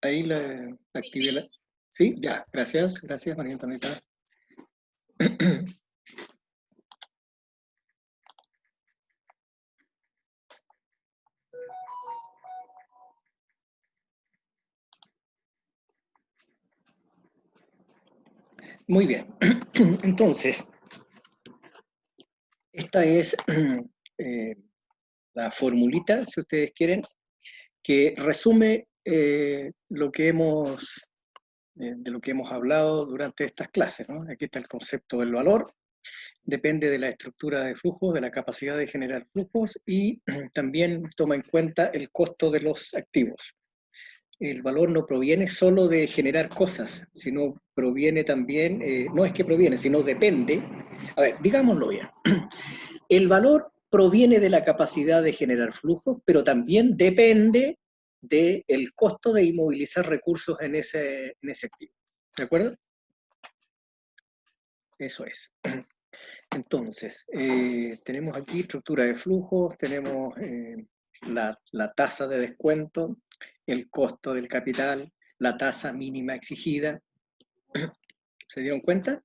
Ahí la activé. Sí, ya, gracias, gracias María Antonieta. Muy bien, entonces, esta es la formulita, si ustedes quieren, que resume de lo que hemos hablado durante estas clases, ¿no? Aquí está el concepto del valor, depende de la estructura de flujos, de la capacidad de generar flujos y también toma en cuenta el costo de los activos. El valor no proviene solo de generar cosas, sino proviene también, no es que proviene, sino depende. A ver, digámoslo bien. El valor proviene de la capacidad de generar flujos, pero también depende del costo de inmovilizar recursos en ese activo. ¿De acuerdo? Eso es. Entonces, tenemos aquí estructura de flujos, tenemos la tasa de descuento, el costo del capital, la tasa mínima exigida. ¿Se dieron cuenta?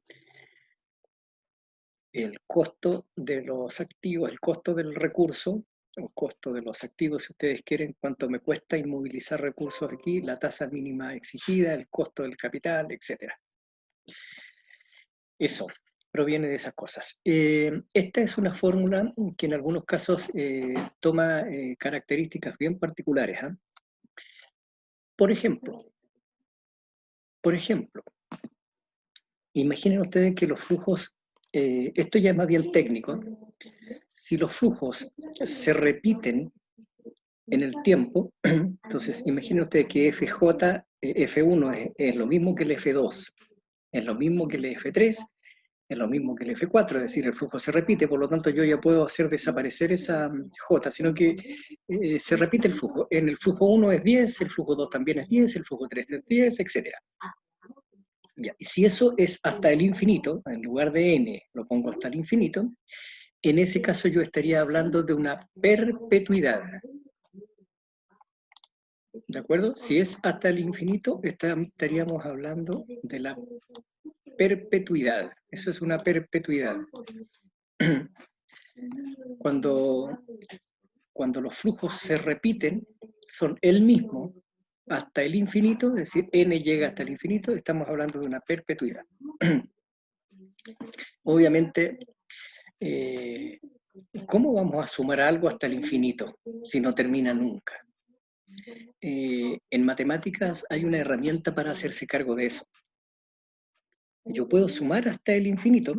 El costo de los activos, el costo del recurso, el costo de los activos, si ustedes quieren, cuánto me cuesta inmovilizar recursos aquí, la tasa mínima exigida, el costo del capital, etc. Eso proviene de esas cosas. Esta es una fórmula que en algunos casos toma características bien particulares. ¿Eh? Por ejemplo, imaginen ustedes que los flujos, esto ya es más bien técnico, si los flujos se repiten en el tiempo, entonces imaginen ustedes que FJ, F1 es lo mismo que el F2, es lo mismo que el F3, es lo mismo que el F4, es decir, el flujo se repite, por lo tanto yo ya puedo hacer desaparecer esa J, sino que se repite el flujo. En el flujo 1 es 10, el flujo 2 también es 10, el flujo 3 es 10, etc. Ya, y si eso es hasta el infinito, en lugar de n lo pongo hasta el infinito, en ese caso yo estaría hablando de una perpetuidad. ¿De acuerdo? Si es hasta el infinito, estaríamos hablando de la perpetuidad. Eso es una perpetuidad. Cuando los flujos se repiten, son el mismo hasta el infinito, es decir, n llega hasta el infinito, estamos hablando de una perpetuidad. Obviamente, ¿cómo vamos a sumar algo hasta el infinito si no termina nunca? En matemáticas hay una herramienta para hacerse cargo de eso. Yo puedo sumar hasta el infinito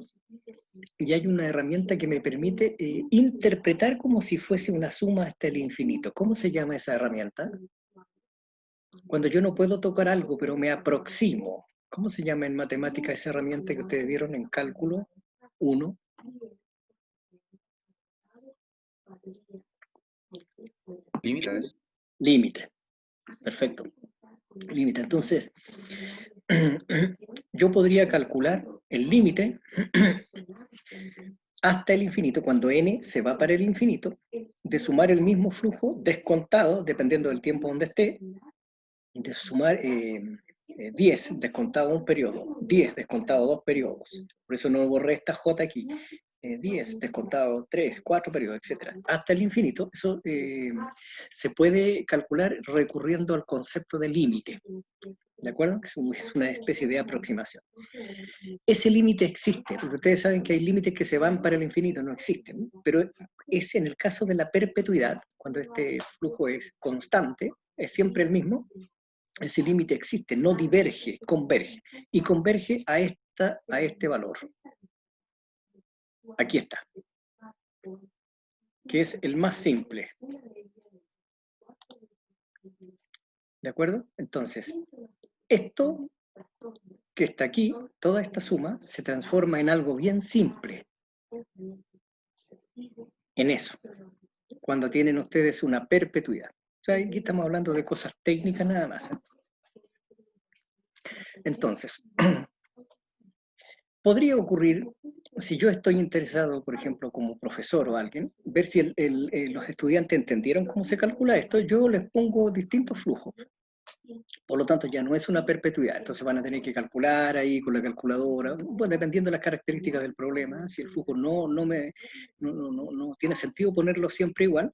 y hay una herramienta que me permite interpretar como si fuese una suma hasta el infinito. ¿Cómo se llama esa herramienta? Cuando yo no puedo tocar algo, pero me aproximo. ¿Cómo se llama en matemática esa herramienta que ustedes vieron en cálculo 1? Límites. Límite. Perfecto. Límite. Entonces, yo podría calcular el límite hasta el infinito, cuando n se va para el infinito, de sumar el mismo flujo descontado, dependiendo del tiempo donde esté, de sumar 10 descontado un periodo, 10 descontado 2 periodos. Por eso no borré esta j aquí. 10 descontado 3, 4 periodos, etc. Hasta el infinito, eso se puede calcular recurriendo al concepto de límite. ¿De acuerdo? Es una especie de aproximación. Ese límite existe, porque ustedes saben que hay límites que se van para el infinito, no existen, pero es en el caso de la perpetuidad, cuando este flujo es constante, es siempre el mismo, ese límite existe, no diverge, converge, y converge a este valor. Aquí está, que es el más simple. ¿De acuerdo? Entonces, esto que está aquí, toda esta suma, se transforma en algo bien simple. En eso, cuando tienen ustedes una perpetuidad. O sea, aquí estamos hablando de cosas técnicas nada más. Entonces, podría ocurrir, si yo estoy interesado, por ejemplo, como profesor o alguien, ver si los estudiantes entendieron cómo se calcula esto, yo les pongo distintos flujos. Por lo tanto, ya no es una perpetuidad. Entonces van a tener que calcular ahí con la calculadora, bueno, dependiendo de las características del problema. Si el flujo no tiene sentido ponerlo siempre igual,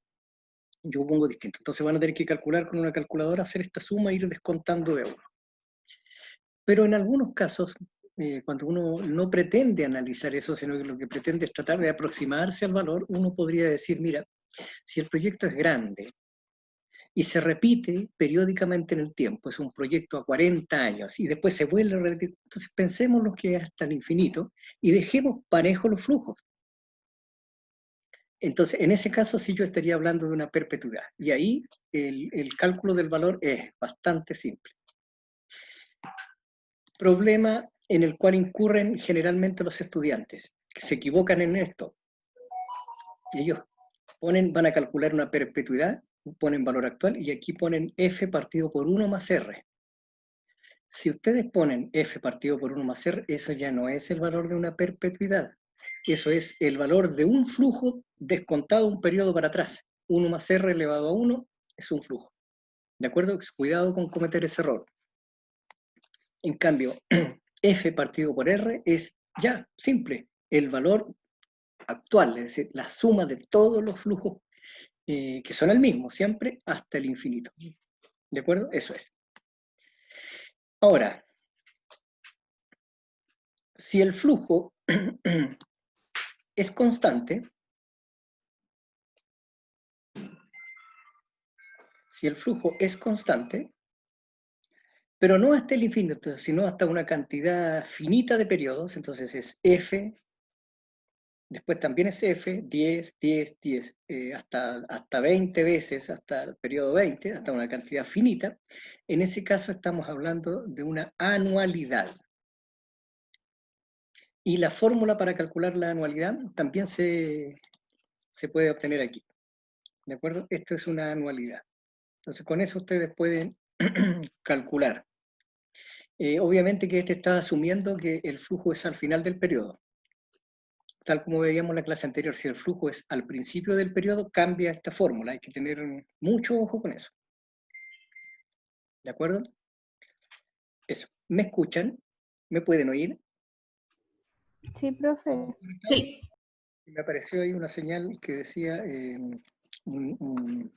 yo pongo distinto. Entonces van a tener que calcular con una calculadora, hacer esta suma e ir descontando de a uno. Pero en algunos casos, cuando uno no pretende analizar eso, sino que lo que pretende es tratar de aproximarse al valor, uno podría decir, mira, si el proyecto es grande, y se repite periódicamente en el tiempo, es un proyecto a 40 años y después se vuelve a repetir. Entonces pensemos lo que es hasta el infinito y dejemos parejos los flujos. Entonces, en ese caso sí yo estaría hablando de una perpetuidad y ahí el cálculo del valor es bastante simple. Problema en el cual incurren generalmente los estudiantes, que se equivocan en esto. Ellos van a calcular una perpetuidad, ponen valor actual y aquí ponen f partido por 1 más r. Si ustedes ponen f partido por 1 más r, eso ya no es el valor de una perpetuidad. Eso es el valor de un flujo descontado un periodo para atrás. 1 más r elevado a 1 es un flujo. ¿De acuerdo? Cuidado con cometer ese error. En cambio, f partido por r es ya simple. El valor actual, es decir, la suma de todos los flujos que son el mismo, siempre hasta el infinito. ¿De acuerdo? Eso es. Ahora, si el flujo es constante, pero no hasta el infinito, sino hasta una cantidad finita de periodos, entonces es f, después también es f, 10, 10, 10, hasta 20 veces, hasta el periodo 20, hasta una cantidad finita. En ese caso estamos hablando de una anualidad. Y la fórmula para calcular la anualidad también se puede obtener aquí. ¿De acuerdo? Esto es una anualidad. Entonces con eso ustedes pueden calcular. Obviamente que este está asumiendo que el flujo es al final del periodo. Tal como veíamos en la clase anterior, si el flujo es al principio del periodo, cambia esta fórmula. Hay que tener mucho ojo con eso. ¿De acuerdo? Eso. ¿Me escuchan? ¿Me pueden oír? Sí, profe. Sí. Me apareció ahí una señal que decía un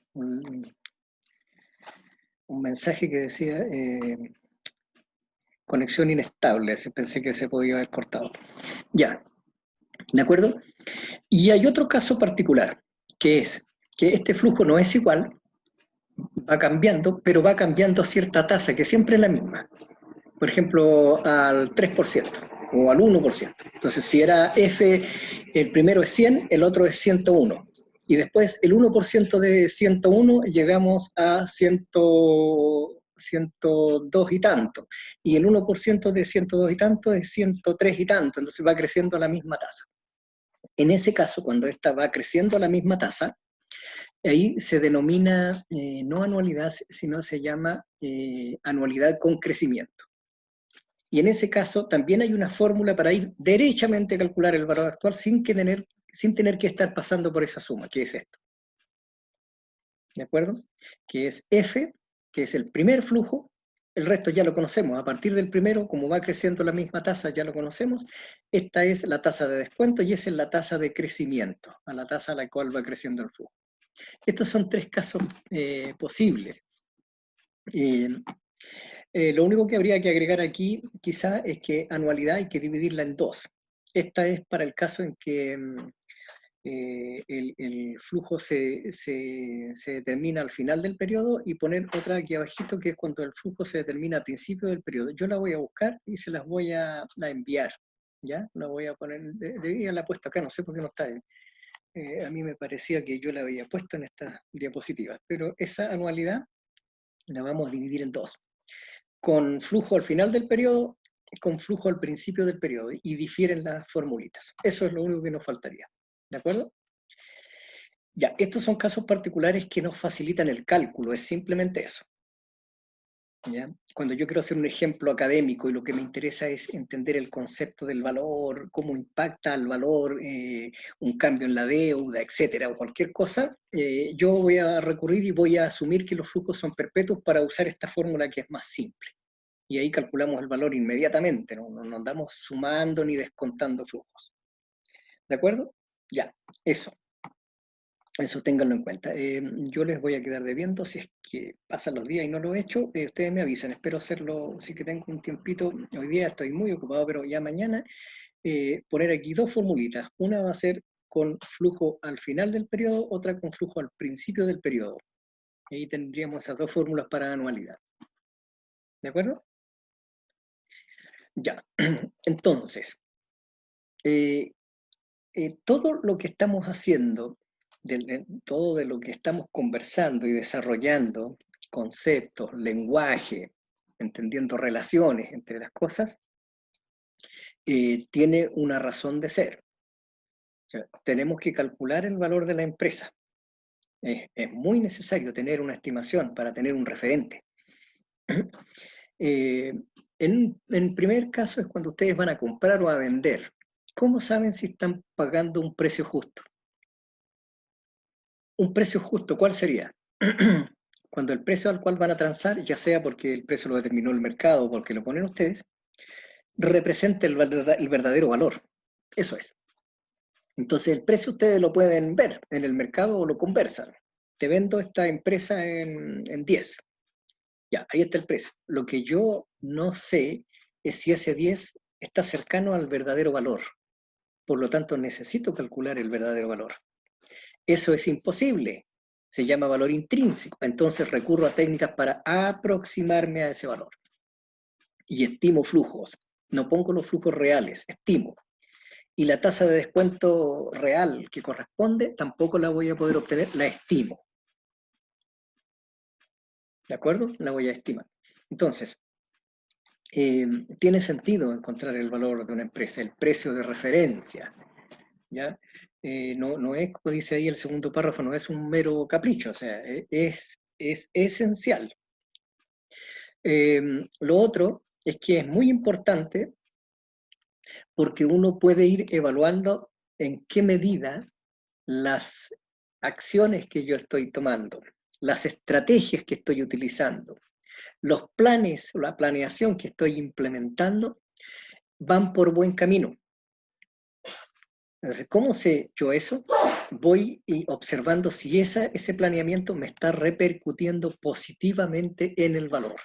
mensaje que decía conexión inestable, así pensé que se podía haber cortado. Ya, ¿de acuerdo? Y hay otro caso particular, que es que este flujo no es igual, va cambiando, pero va cambiando a cierta tasa, que siempre es la misma. Por ejemplo, al 3% o al 1%. Entonces, si era F, el primero es 100, el otro es 101. Y después, el 1% de 101, llegamos a 102 y tanto. Y el 1% de 102 y tanto es 103 y tanto. Entonces, va creciendo a la misma tasa. En ese caso, cuando esta va creciendo a la misma tasa, ahí se denomina no anualidad, sino se llama anualidad con crecimiento. Y en ese caso también hay una fórmula para ir derechamente a calcular el valor actual sin tener que estar pasando por esa suma, que es esto. ¿De acuerdo? Que es F, que es el primer flujo, el resto ya lo conocemos. A partir del primero, como va creciendo la misma tasa, ya lo conocemos. Esta es la tasa de descuento y esa es la tasa de crecimiento, a la tasa a la cual va creciendo el flujo. Estos son tres casos posibles. Lo único que habría que agregar aquí quizá es que anualidad hay que dividirla en dos. Esta es para el caso en que el flujo se determina al final del periodo y poner otra aquí abajito que es cuando el flujo se determina al principio del periodo. Yo la voy a buscar y se las voy a enviar. ¿Ya? La voy a poner, debí haberla puesto acá, no sé por qué no está. A mí me parecía que yo la había puesto en estas diapositivas, pero esa anualidad la vamos a dividir en dos. Con flujo al final del periodo, con flujo al principio del periodo, y difieren las formulitas. Eso es lo único que nos faltaría. ¿De acuerdo? Ya, estos son casos particulares que nos facilitan el cálculo, es simplemente eso. ¿ya? Cuando yo quiero hacer un ejemplo académico y lo que me interesa es entender el concepto del valor, cómo impacta al valor un cambio en la deuda, etcétera, o cualquier cosa, yo voy a recurrir y voy a asumir que los flujos son perpetuos para usar esta fórmula que es más simple. Y ahí calculamos el valor inmediatamente, no andamos sumando ni descontando flujos. ¿De acuerdo? Ya, eso. Eso ténganlo en cuenta. Yo les voy a quedar debiendo, si es que pasan los días y no lo he hecho, ustedes me avisan. Espero hacerlo, si que tengo un tiempito. Hoy día estoy muy ocupado, pero ya mañana poner aquí dos formulitas. Una va a ser con flujo al final del periodo, otra con flujo al principio del periodo. Y ahí tendríamos esas dos fórmulas para anualidad. ¿De acuerdo? Ya. Entonces, todo lo que estamos haciendo, todo de lo que estamos conversando y desarrollando, conceptos, lenguaje, entendiendo relaciones entre las cosas, tiene una razón de ser. O sea, tenemos que calcular el valor de la empresa. Es muy necesario tener una estimación para tener un referente. En primer caso es cuando ustedes van a comprar o a vender. ¿Cómo saben si están pagando un precio justo? Un precio justo, ¿cuál sería? Cuando el precio al cual van a transar, ya sea porque el precio lo determinó el mercado o porque lo ponen ustedes, representa el verdadero valor. Eso es. Entonces el precio ustedes lo pueden ver en el mercado o lo conversan. Te vendo esta empresa en 10. Ya, ahí está el precio. Lo que yo no sé es si ese 10 está cercano al verdadero valor. Por lo tanto, necesito calcular el verdadero valor. Eso es imposible. Se llama valor intrínseco. Entonces recurro a técnicas para aproximarme a ese valor. Y estimo flujos. No pongo los flujos reales, estimo. Y la tasa de descuento real que corresponde, tampoco la voy a poder obtener, la estimo. ¿De acuerdo? La voy a estimar. Entonces, tiene sentido encontrar el valor de una empresa, el precio de referencia, ¿ya? No es, como dice ahí el segundo párrafo, no es un mero capricho, o sea, es esencial. Lo otro es que es muy importante porque uno puede ir evaluando en qué medida las acciones que yo estoy tomando, las estrategias que estoy utilizando, los planes o la planeación que estoy implementando van por buen camino. Entonces, ¿cómo sé yo eso? Voy observando si ese planeamiento me está repercutiendo positivamente en el valor.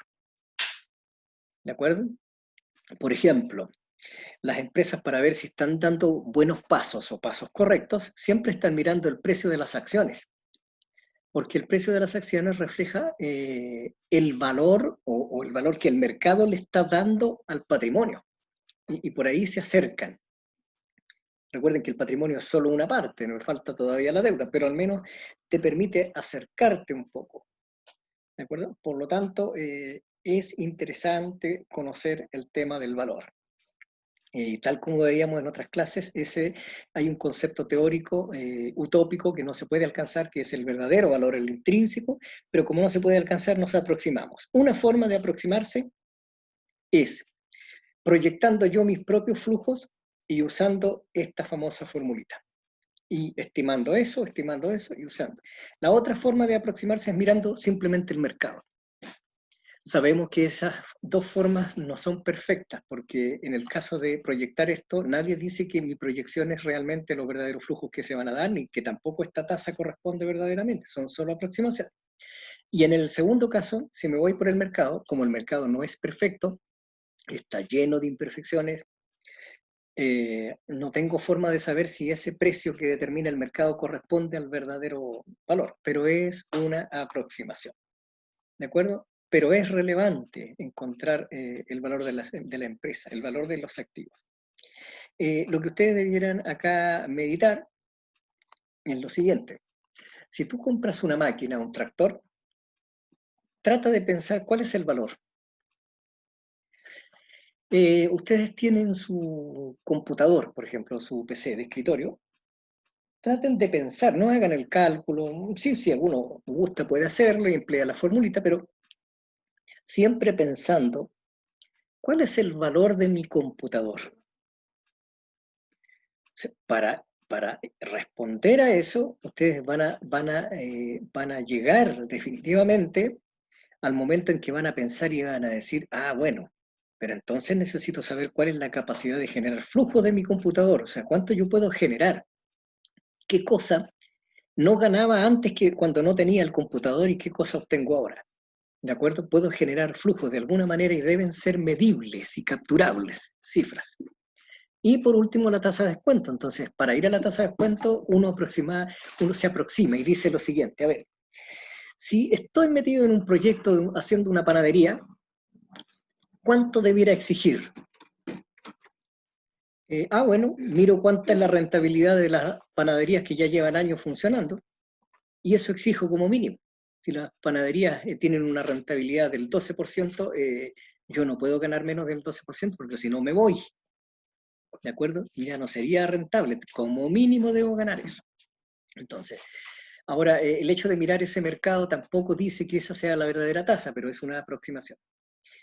¿De acuerdo? Por ejemplo, las empresas, para ver si están dando buenos pasos o pasos correctos, siempre están mirando el precio de las acciones, porque el precio de las acciones refleja el valor o el valor que el mercado le está dando al patrimonio, y por ahí se acercan. Recuerden que el patrimonio es solo una parte, no me falta todavía la deuda, pero al menos te permite acercarte un poco. ¿De acuerdo? Por lo tanto, es interesante conocer el tema del valor. Tal como veíamos en otras clases, hay un concepto teórico utópico que no se puede alcanzar, que es el verdadero valor, el intrínseco, pero como no se puede alcanzar, nos aproximamos. Una forma de aproximarse es proyectando yo mis propios flujos y usando esta famosa formulita. Y estimando eso y usando. La otra forma de aproximarse es mirando simplemente el mercado. Sabemos que esas dos formas no son perfectas, porque en el caso de proyectar esto, nadie dice que mi proyección es realmente los verdaderos flujos que se van a dar, ni que tampoco esta tasa corresponde verdaderamente, son solo aproximaciones. Y en el segundo caso, si me voy por el mercado, como el mercado no es perfecto, está lleno de imperfecciones, no tengo forma de saber si ese precio que determina el mercado corresponde al verdadero valor, pero es una aproximación. ¿De acuerdo? Pero es relevante encontrar el valor de la empresa, el valor de los activos. Lo que ustedes debieran acá meditar es lo siguiente. Si tú compras una máquina, un tractor, trata de pensar cuál es el valor. Ustedes tienen su computador, por ejemplo, su PC de escritorio. Traten de pensar, no hagan el cálculo. Sí, si alguno gusta puede hacerlo y emplea la formulita, pero siempre pensando, ¿cuál es el valor de mi computador? Para responder a eso, ustedes van a llegar definitivamente al momento en que van a pensar y van a decir, ah, bueno, pero entonces necesito saber cuál es la capacidad de generar flujo de mi computador, o sea, cuánto yo puedo generar, qué cosa no ganaba antes que cuando no tenía el computador y qué cosa obtengo ahora. ¿De acuerdo? Puedo generar flujos de alguna manera y deben ser medibles y capturables, cifras. Y por último, la tasa de descuento. Entonces, para ir a la tasa de descuento, uno se aproxima y dice lo siguiente, a ver, si estoy metido en un proyecto haciendo una panadería, ¿cuánto debiera exigir? Bueno, miro cuánta es la rentabilidad de las panaderías que ya llevan años funcionando, y eso exijo como mínimo. Si las panaderías tienen una rentabilidad del 12%, yo no puedo ganar menos del 12% porque si no me voy. ¿De acuerdo? Y ya no sería rentable. Como mínimo debo ganar eso. Entonces, ahora, el hecho de mirar ese mercado tampoco dice que esa sea la verdadera tasa, pero es una aproximación.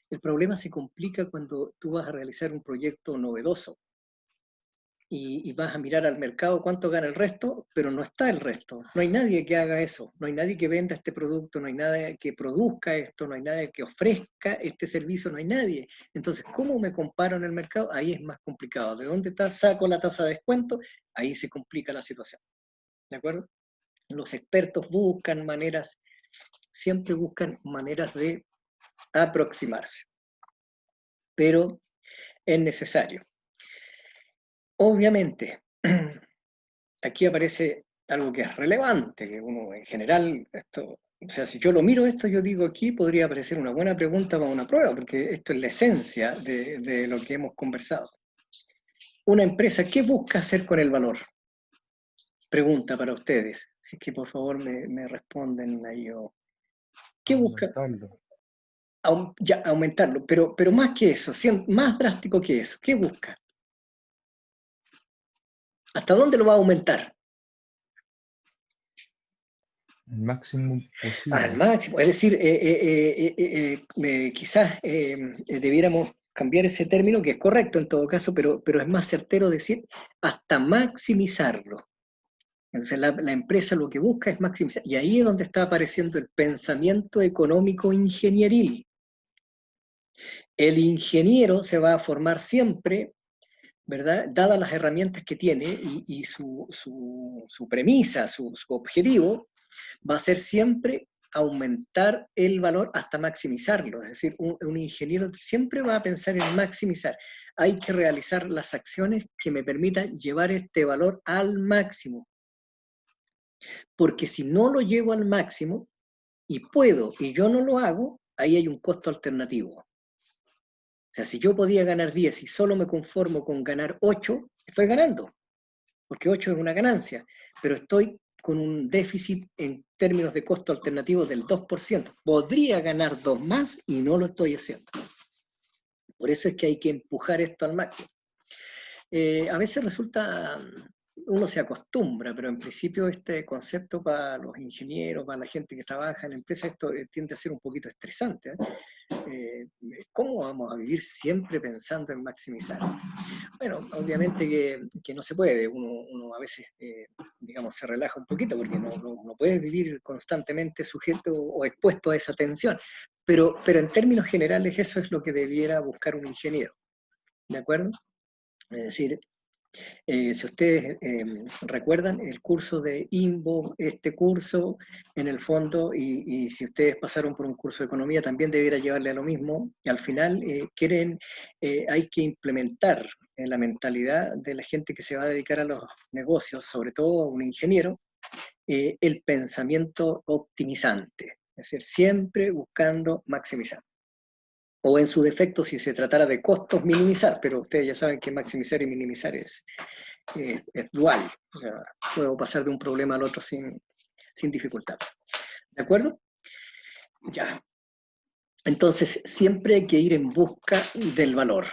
El problema se complica cuando tú vas a realizar un proyecto novedoso y vas a mirar al mercado cuánto gana el resto, pero no está el resto. No hay nadie que haga eso, no hay nadie que venda este producto, no hay nadie que produzca esto, no hay nadie que ofrezca este servicio, no hay nadie. Entonces, ¿cómo me comparo en el mercado? Ahí es más complicado. ¿De dónde saco la tasa de descuento? Ahí se complica la situación. ¿De acuerdo? Los expertos siempre buscan maneras de aproximarse, pero es necesario. Obviamente, aquí aparece algo que es relevante, que uno en general, o sea, si yo lo miro esto, yo digo aquí podría aparecer una buena pregunta para una prueba, porque esto es la esencia de lo que hemos conversado. Una empresa, ¿qué busca hacer con el valor? Pregunta para ustedes, si es que por favor me responden ahí. ¿Qué busca? Ya, aumentarlo, pero más que eso, más drástico que eso, ¿qué busca? ¿Hasta dónde lo va a aumentar? El máximo posible. Al máximo, es decir, quizás debiéramos cambiar ese término, que es correcto en todo caso, pero es más certero decir hasta maximizarlo. Entonces la empresa lo que busca es maximizar, y ahí es donde está apareciendo el pensamiento económico ingenieril. El ingeniero se va a formar siempre, ¿verdad? Dadas las herramientas que tiene y su premisa, su objetivo, va a ser siempre aumentar el valor hasta maximizarlo. Es decir, un ingeniero siempre va a pensar en maximizar. Hay que realizar las acciones que me permitan llevar este valor al máximo. Porque si no lo llevo al máximo, y puedo, y yo no lo hago, ahí hay un costo alternativo. O sea, si yo podía ganar 10 y solo me conformo con ganar 8, estoy ganando, porque 8 es una ganancia, pero estoy con un déficit en términos de costo alternativo del 2%. Podría ganar 2 más y no lo estoy haciendo. Por eso es que hay que empujar esto al máximo. A veces uno se acostumbra, pero en principio este concepto para los ingenieros, para la gente que trabaja en empresas, esto tiende a ser un poquito estresante. ¿Cómo vamos a vivir siempre pensando en maximizar? Bueno, obviamente que no se puede, uno a veces, digamos, se relaja un poquito porque no puede vivir constantemente sujeto o expuesto a esa tensión, pero en términos generales eso es lo que debiera buscar un ingeniero, ¿de acuerdo? Es decir, si ustedes recuerdan el curso de INVO, este curso, en el fondo, y si ustedes pasaron por un curso de economía, también debiera llevarle a lo mismo. Al final, hay que implementar en la mentalidad de la gente que se va a dedicar a los negocios, sobre todo un ingeniero, el pensamiento optimizante, es decir, siempre buscando maximizar. O en su defecto, si se tratara de costos, minimizar, pero ustedes ya saben que maximizar y minimizar es dual. O sea, puedo pasar de un problema al otro sin dificultad. ¿De acuerdo? Ya. Entonces, siempre hay que ir en busca del valor.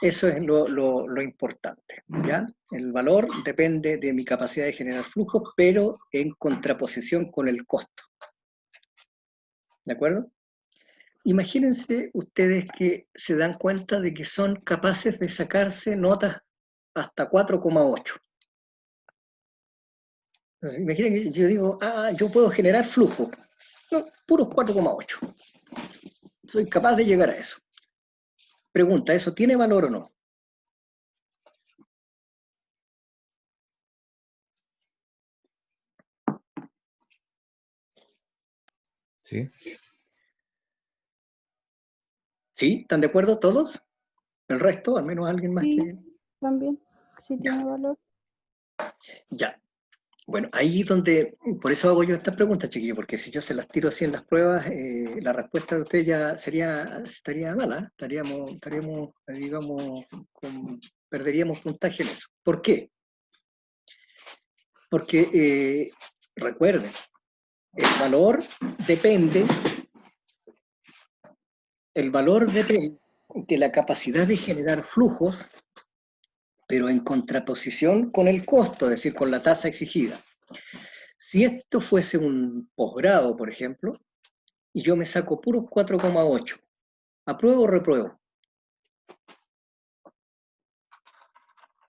Eso es lo importante, ¿ya? El valor depende de mi capacidad de generar flujos, pero en contraposición con el costo. ¿De acuerdo? Imagínense ustedes que se dan cuenta de que son capaces de sacarse notas hasta 4,8. Imaginen que yo digo, yo puedo generar flujo. No, puros 4,8. Soy capaz de llegar a eso. Pregunta, ¿eso tiene valor o no? Sí. ¿Sí? ¿Están de acuerdo todos? ¿El resto? Al menos alguien más Sí, que... también. Sí Ya, tiene valor. ya. Bueno, ahí donde... Por eso hago yo estas preguntas, chiquillos, porque si yo se las tiro así en las pruebas, la respuesta de ustedes ya estaría mala. Estaríamos digamos, perderíamos puntaje en eso. ¿Por qué? Porque, recuerden, el valor depende de la capacidad de generar flujos, pero en contraposición con el costo, es decir, con la tasa exigida. Si esto fuese un posgrado, por ejemplo, y yo me saco puros 4,8, ¿apruebo o repruebo?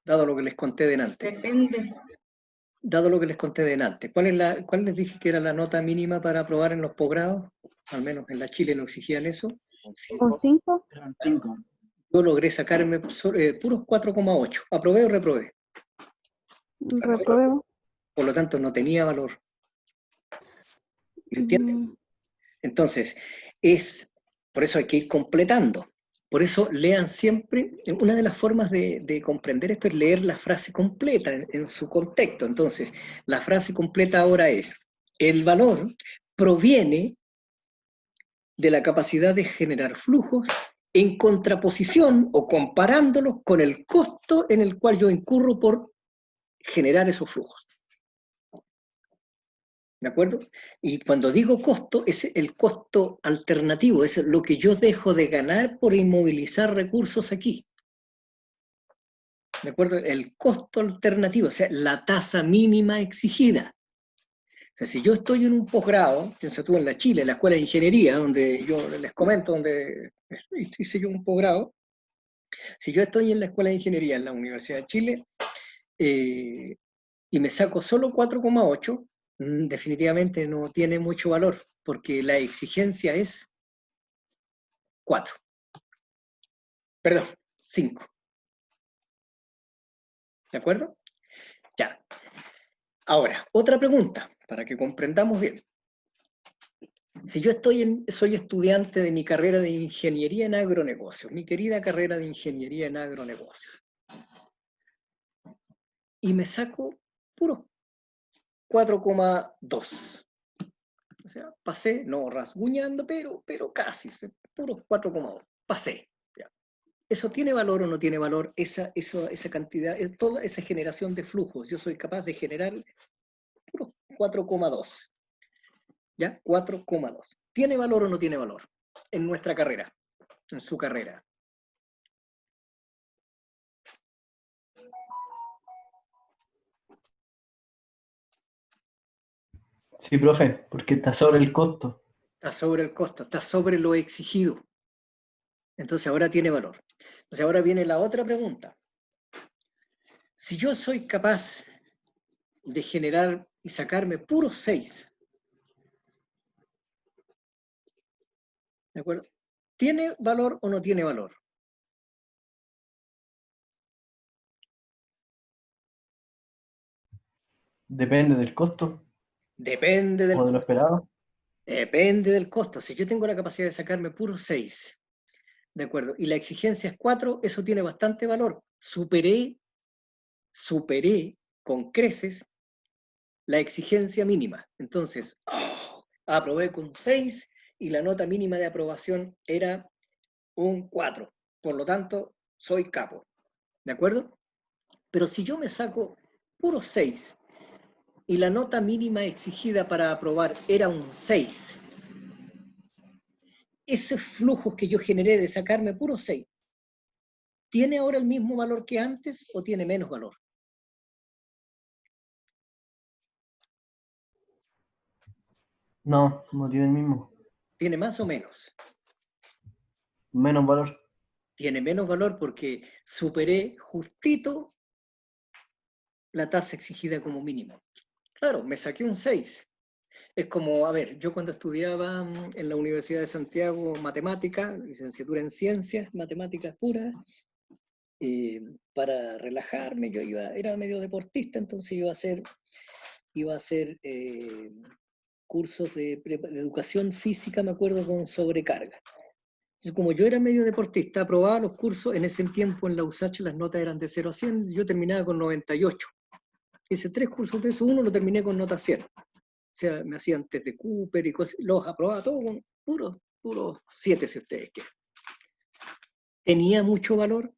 Dado lo que les conté delante. Depende. Dado lo que les conté delante. ¿Cuál les dije que era la nota mínima para aprobar en los posgrados? Al menos en la Chile no exigían eso. Un ¿Un 5. 5? Eran 5. Yo logré sacarme puros 4,8. ¿Aprobé o reprobé? Repruebo. Por lo tanto, no tenía valor. ¿Me entienden? Entonces, por eso hay que ir completando. Por eso lean siempre, una de las formas de comprender esto es leer la frase completa en su contexto. Entonces, la frase completa ahora es, el valor proviene de la capacidad de generar flujos en contraposición o comparándolos con el costo en el cual yo incurro por generar esos flujos. ¿De acuerdo? Y cuando digo costo, es el costo alternativo, es lo que yo dejo de ganar por inmovilizar recursos aquí. ¿De acuerdo? El costo alternativo, o sea, la tasa mínima exigida. O sea, si yo estoy en un posgrado, piensa tú en la Chile, en la Escuela de Ingeniería, donde yo les comento, donde hice yo un posgrado, si yo estoy en la Escuela de Ingeniería en la Universidad de Chile y me saco solo 4,8, definitivamente no tiene mucho valor, porque la exigencia es 4. Perdón, 5. ¿De acuerdo? Ya. Ahora, otra pregunta, para que comprendamos bien. Si yo soy estudiante de mi carrera de Ingeniería en Agronegocios, mi querida carrera de Ingeniería en Agronegocios, y me saco puros 4,2. O sea, pasé, no rasguñando, pero casi, puros 4,2. Pasé. Ya. ¿Eso tiene valor o no tiene valor? Esa cantidad, toda esa generación de flujos. Yo soy capaz de generar puros 4,2. ¿Ya? 4,2. ¿Tiene valor o no tiene valor en nuestra carrera, en su carrera? Sí, profe, porque está sobre el costo. Está sobre el costo, está sobre lo exigido. Entonces ahora tiene valor. Entonces ahora viene la otra pregunta. Si yo soy capaz de generar y sacarme puros 6, ¿de acuerdo? ¿Tiene valor o no tiene valor? Depende del costo Depende del o de lo costo. esperado. Depende del costo. Si yo tengo la capacidad de sacarme puros 6, ¿de acuerdo? Y la exigencia es 4, eso tiene bastante valor. Superé con creces la exigencia mínima. Entonces, aprobé con 6 y la nota mínima de aprobación era un 4. Por lo tanto, soy capo. ¿De acuerdo? Pero si yo me saco puros 6 y la nota mínima exigida para aprobar era un 6, esos flujos que yo generé de sacarme puros 6, ¿tiene ahora el mismo valor que antes o tiene menos valor? No, no tiene el mismo. ¿Tiene más o menos? Menos valor. Tiene menos valor porque superé justito la tasa exigida como mínimo. Claro, me saqué un 6. Es como, a ver, yo cuando estudiaba en la Universidad de Santiago matemática, licenciatura en ciencias, matemáticas puras, para relajarme, era medio deportista, entonces iba a hacer cursos de educación física, me acuerdo, con sobrecarga. Entonces, como yo era medio deportista, aprobaba los cursos, en ese tiempo en la USACH las notas eran de 0 a 100, yo terminaba con 98. Hice 3 cursos de eso, uno lo terminé con nota 100. O sea, me hacían test de Cooper y cosas, los aprobaba todo con puros 7 si ustedes quieren. ¿Tenía mucho valor?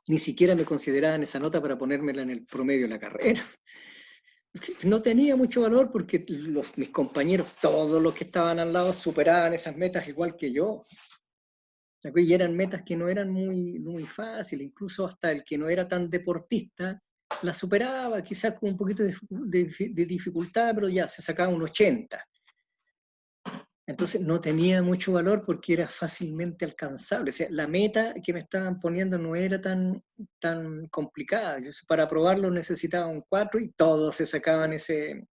Ni siquiera me consideraban esa nota para ponérmela en el promedio de la carrera. No tenía mucho valor porque mis compañeros, todos los que estaban al lado, superaban esas metas igual que yo. Y eran metas que no eran muy fáciles, incluso hasta el que no era tan deportista la superaba, quizás con un poquito de dificultad, pero ya se sacaba un 80. Entonces no tenía mucho valor porque era fácilmente alcanzable. O sea, la meta que me estaban poniendo no era tan complicada. Yo para aprobarlo necesitaba un 4 y todos se sacaban ese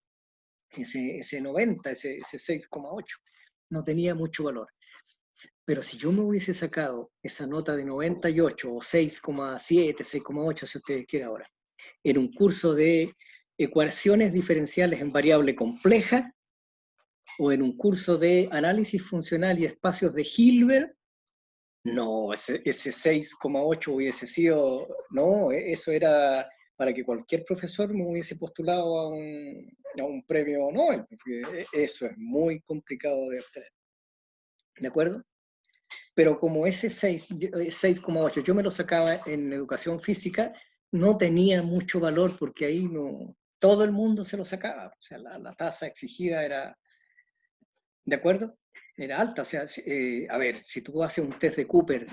90, ese 6,8. No tenía mucho valor. Pero si yo me hubiese sacado esa nota de 98 o 6,7, 6,8, si ustedes quieren ahora, en un curso de ecuaciones diferenciales en variable compleja, o en un curso de análisis funcional y espacios de Hilbert, no, ese 6,8 hubiese sido, no, eso era para que cualquier profesor me hubiese postulado a un premio Nobel, porque eso es muy complicado de obtener. ¿De acuerdo? Pero como ese 6,8 yo me lo sacaba en educación física, no tenía mucho valor porque ahí no, todo el mundo se lo sacaba. O sea, la tasa exigida era, ¿de acuerdo? Era alta. O sea, a ver, si tú haces un test de Cooper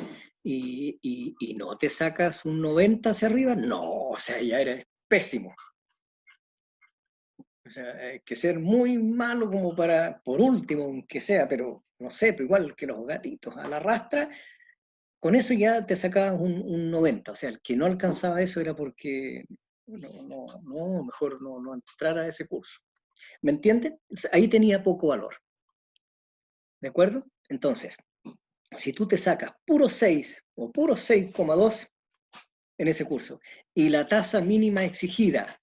y no te sacas un 90 hacia arriba, no, o sea, ya eres pésimo. O sea, hay que ser muy malo como para, por último, aunque sea, pero no sé, pero igual que los gatitos, a la rastra, con eso ya te sacabas un 90. O sea, el que no alcanzaba eso era porque mejor no entrar a ese curso. ¿Me entienden? Ahí tenía poco valor. ¿De acuerdo? Entonces, si tú te sacas puro 6 o puro 6,2 en ese curso y la tasa mínima exigida,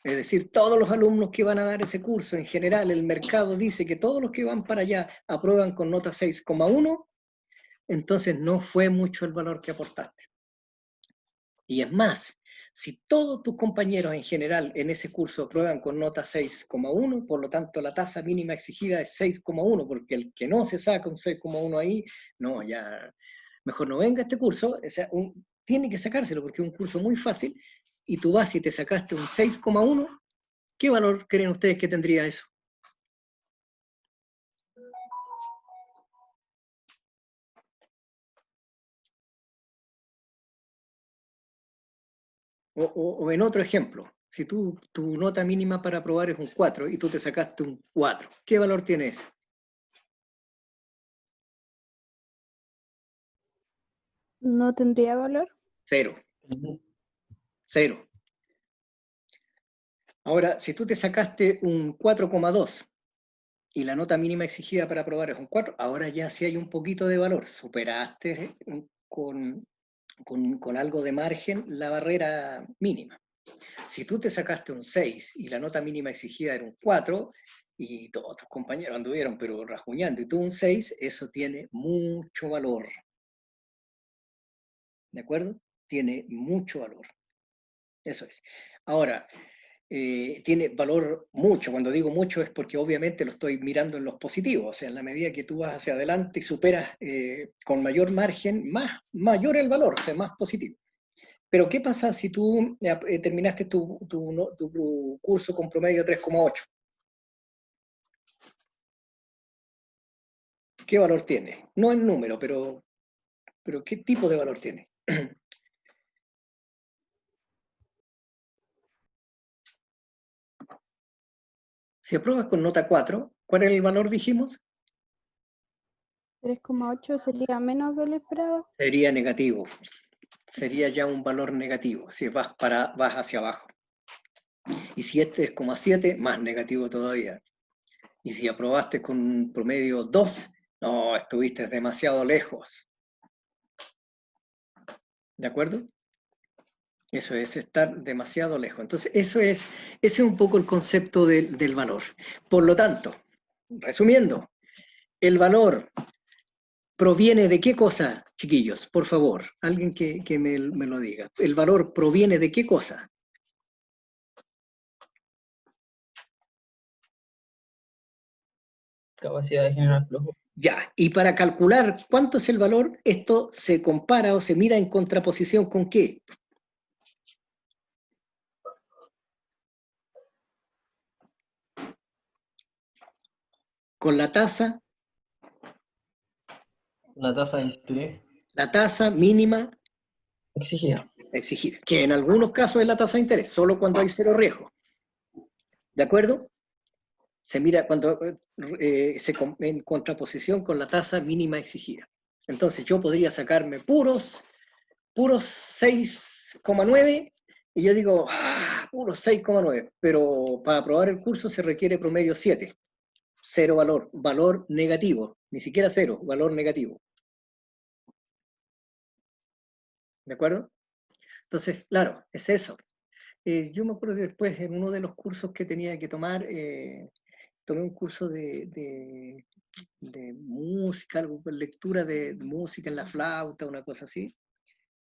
es decir, todos los alumnos que van a dar ese curso, en general el mercado dice que todos los que van para allá aprueban con nota 6,1, entonces no fue mucho el valor que aportaste. Y es más, si todos tus compañeros en general en ese curso aprueban con nota 6,1, por lo tanto la tasa mínima exigida es 6,1, porque el que no se saca un 6,1 ahí, no, ya, mejor no venga a este curso, o sea, tiene que sacárselo porque es un curso muy fácil, y tú vas y te sacaste un 6,1, ¿qué valor creen ustedes que tendría eso? O en otro ejemplo, si tu nota mínima para aprobar es un 4 y tú te sacaste un 4, ¿qué valor tiene eso? ¿No tendría valor? Cero. Cero. Ahora, si tú te sacaste un 4,2 y la nota mínima exigida para aprobar es un 4, ahora ya sí hay un poquito de valor. Superaste con algo de margen la barrera mínima. Si tú te sacaste un 6 y la nota mínima exigida era un 4 y todos tus compañeros anduvieron pero rajuñando y tú un 6, eso tiene mucho valor. ¿De acuerdo? Tiene mucho valor. Eso es. Ahora, tiene valor mucho. Cuando digo mucho es porque obviamente lo estoy mirando en los positivos. O sea, en la medida que tú vas hacia adelante y superas con mayor margen, mayor el valor, o sea, más positivo. Pero ¿qué pasa si tú terminaste tu curso con promedio 3,8? ¿Qué valor tiene? No en número, pero ¿qué tipo de valor tiene? Si apruebas con nota 4, ¿cuál es el valor, dijimos? 3,8 sería menos de lo esperado. Sería negativo. Sería ya un valor negativo, si vas hacia abajo. Y si es 3,7, más negativo todavía. Y si aprobaste con un promedio 2, no, estuviste demasiado lejos. ¿De acuerdo? Eso es estar demasiado lejos. Entonces, ese es un poco el concepto del valor. Por lo tanto, resumiendo, el valor proviene de qué cosa, chiquillos, por favor, alguien que me lo diga. ¿El valor proviene de qué cosa? Capacidad de generar flujo. Ya, y para calcular cuánto es el valor, esto se compara o se mira en contraposición con ¿qué? Con la tasa La tasa de interés. la tasa mínima Exigida. exigida, que en algunos casos es la tasa de interés, solo cuando hay cero riesgo. ¿De acuerdo? Se mira cuando en contraposición con la tasa mínima exigida. Entonces yo podría sacarme puros 6,9 y yo digo, puros 6,9, pero para aprobar el curso se requiere promedio 7. Cero valor negativo, ni siquiera cero, valor negativo. ¿De acuerdo? Entonces, claro, es eso. Yo me acuerdo que después en uno de los cursos que tenía que tomar, tomé un curso de música, algo, lectura de música en la flauta, una cosa así.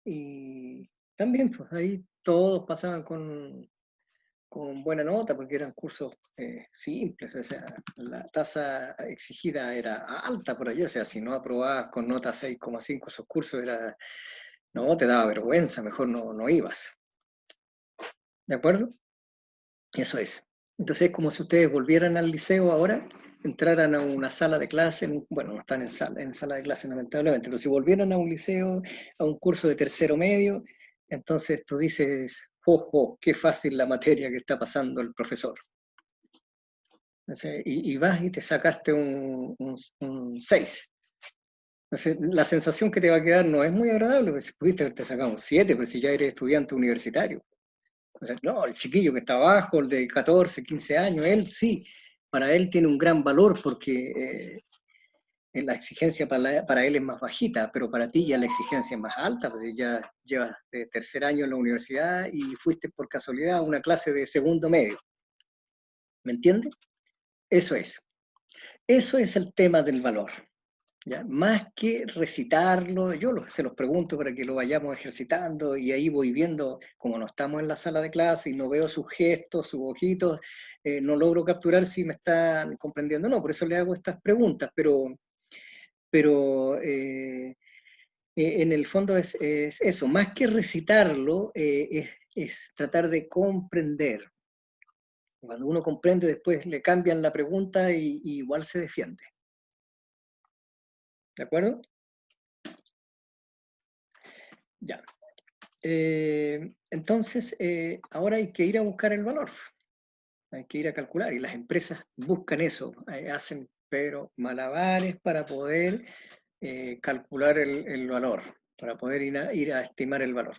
Y también, pues ahí todos pasaban con buena nota porque eran cursos simples, o sea, la tasa exigida era alta por allí, o sea, si no aprobabas con nota 6,5 esos cursos, no, te daba vergüenza, mejor no ibas. ¿De acuerdo? Eso es. Entonces es como si ustedes volvieran al liceo ahora, entraran a una sala de clase, bueno, no están en sala de clase lamentablemente, pero si volvieran a un liceo, a un curso de tercero medio, entonces tú dices, ¡ojo, qué fácil la materia que está pasando el profesor! Entonces, y vas y te sacaste un 6. Entonces, la sensación que te va a quedar no es muy agradable, porque si pudiste haberte sacado un 7, pero si ya eres estudiante universitario. O sea, no, el chiquillo que está abajo, el de 14, 15 años, él sí, para él tiene un gran valor porque la exigencia para él es más bajita, pero para ti ya la exigencia es más alta, pues ya llevas de tercer año en la universidad y fuiste por casualidad a una clase de segundo medio. ¿Me entiendes? Eso es. Eso es el tema del valor. ¿Ya? Más que recitarlo, yo se los pregunto para que lo vayamos ejercitando y ahí voy viendo, como no estamos en la sala de clase y no veo sus gestos, sus ojitos, no logro capturar si me están comprendiendo o no, por eso le hago estas preguntas, pero en el fondo es eso, más que recitarlo, es tratar de comprender. Cuando uno comprende, después le cambian la pregunta y igual se defiende. ¿De acuerdo? Ya. Entonces, ahora hay que ir a buscar el valor. Hay que ir a calcular. Y las empresas buscan eso. Hacen, pero malabares para poder calcular el valor, para poder ir a estimar el valor.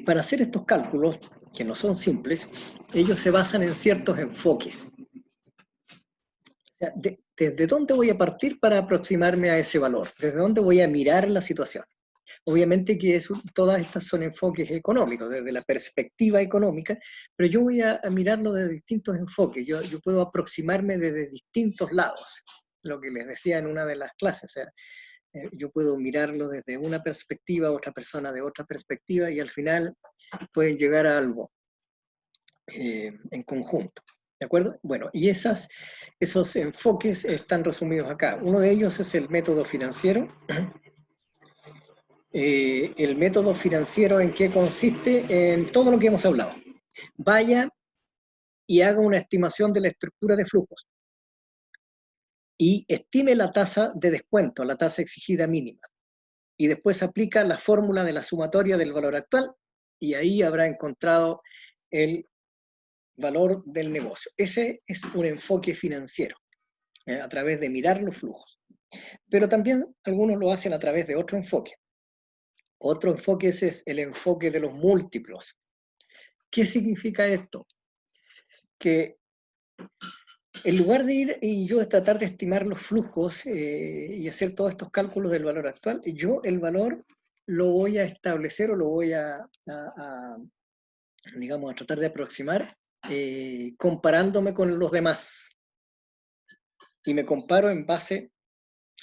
Para hacer estos cálculos, que no son simples, ellos se basan en ciertos enfoques. O sea, ¿desde dónde voy a partir para aproximarme a ese valor? ¿Desde dónde voy a mirar la situación? Obviamente que todas estas son enfoques económicos, desde la perspectiva económica, pero yo voy a mirarlo desde distintos enfoques, yo puedo aproximarme desde distintos lados, lo que les decía en una de las clases, o sea, yo puedo mirarlo desde una perspectiva, otra persona de otra perspectiva, y al final pueden llegar a algo en conjunto. ¿De acuerdo? Bueno, y esos enfoques están resumidos acá. Uno de ellos es el método financiero. El método financiero, ¿en qué consiste? En todo lo que hemos hablado. Vaya y haga una estimación de la estructura de flujos y estime la tasa de descuento, la tasa exigida mínima. Y después aplica la fórmula de la sumatoria del valor actual y ahí habrá encontrado el valor del negocio. Ese es un enfoque financiero, a través de mirar los flujos. Pero también algunos lo hacen a través de otro enfoque. Otro enfoque ese es el enfoque de los múltiplos. ¿Qué significa esto? Que en lugar de ir y yo tratar de estimar los flujos y hacer todos estos cálculos del valor actual, yo el valor lo voy a establecer o lo voy digamos, a tratar de aproximar comparándome con los demás. Y me comparo en base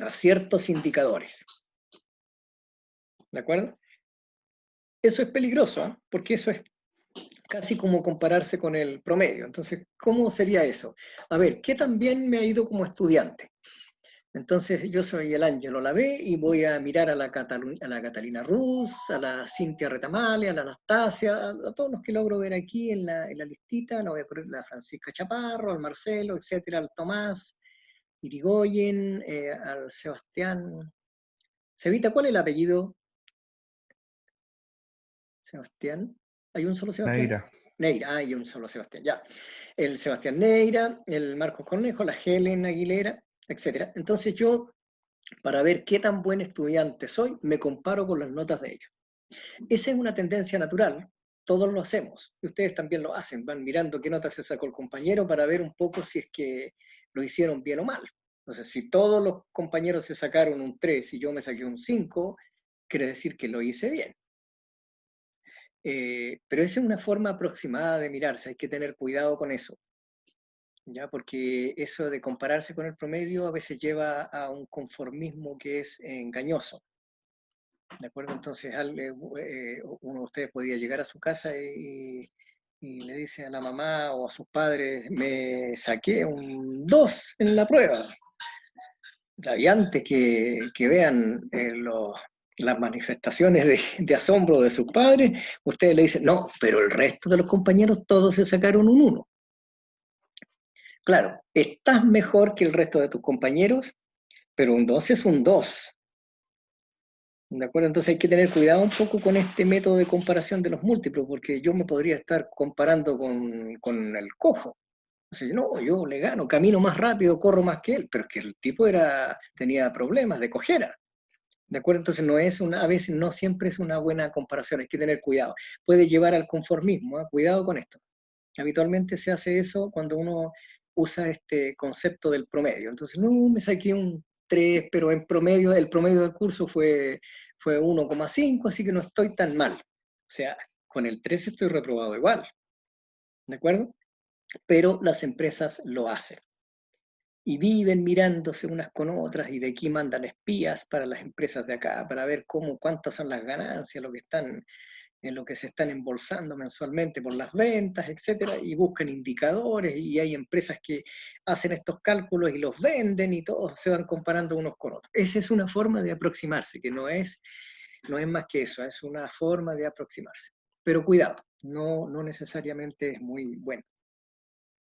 a ciertos indicadores. ¿De acuerdo? Eso es peligroso, ¿eh? Porque eso es casi como compararse con el promedio. Entonces, ¿cómo sería eso? A ver, ¿qué tan bien me ha ido como estudiante? Entonces, yo soy el Ángelo Lavé y voy a mirar a la Catalina Ruz, a la Cintia Retamale, a la Anastasia, a todos los que logro ver aquí en la listita. La voy a poner a la Francisca Chaparro, al Marcelo, etcétera, al Tomás, Irigoyen, al Sebastián. Cevita, ¿cuál es el apellido? Sebastián. ¿Hay un solo Sebastián? Neira. Neira, hay un solo Sebastián, ya. El Sebastián Neira, el Marcos Cornejo, la Helen Aguilera, etc. Entonces yo, para ver qué tan buen estudiante soy, me comparo con las notas de ellos. Esa es una tendencia natural, todos lo hacemos, y ustedes también lo hacen, van mirando qué notas se sacó el compañero para ver un poco si es que lo hicieron bien o mal. Entonces, si todos los compañeros se sacaron un 3 y yo me saqué un 5, quiere decir que lo hice bien. Pero esa es una forma aproximada de mirarse, hay que tener cuidado con eso, ¿ya? Porque eso de compararse con el promedio a veces lleva a un conformismo que es engañoso, ¿de acuerdo? Entonces uno de ustedes podría llegar a su casa y le dice a la mamá o a sus padres, me saqué un 2 en la prueba. Y antes que vean las manifestaciones de asombro de sus padres, ustedes le dicen, no, pero el resto de los compañeros todos se sacaron un 1. Claro, estás mejor que el resto de tus compañeros, pero un 2 es un 2. ¿De acuerdo? Entonces hay que tener cuidado un poco con este método de comparación de los múltiplos, porque yo me podría estar comparando con el cojo. Entonces, no, yo le gano, camino más rápido, corro más que él, pero es que el tipo tenía problemas de cojera. ¿De acuerdo? Entonces a veces no siempre es una buena comparación, hay que tener cuidado. Puede llevar al conformismo, ¿eh? Cuidado con esto. Habitualmente se hace eso cuando uno usa este concepto del promedio. Entonces, no, me saqué un 3, pero en promedio, el promedio del curso fue 1,5, así que no estoy tan mal. O sea, con el 3 estoy reprobado igual. ¿De acuerdo? Pero las empresas lo hacen. Y viven mirándose unas con otras, y de aquí mandan espías para las empresas de acá, para ver cuántas son las ganancias, lo que se están embolsando mensualmente por las ventas, etcétera, y buscan indicadores, y hay empresas que hacen estos cálculos y los venden, y todos se van comparando unos con otros. Esa es una forma de aproximarse, que no es más que eso, es una forma de aproximarse. Pero cuidado, no necesariamente es muy bueno.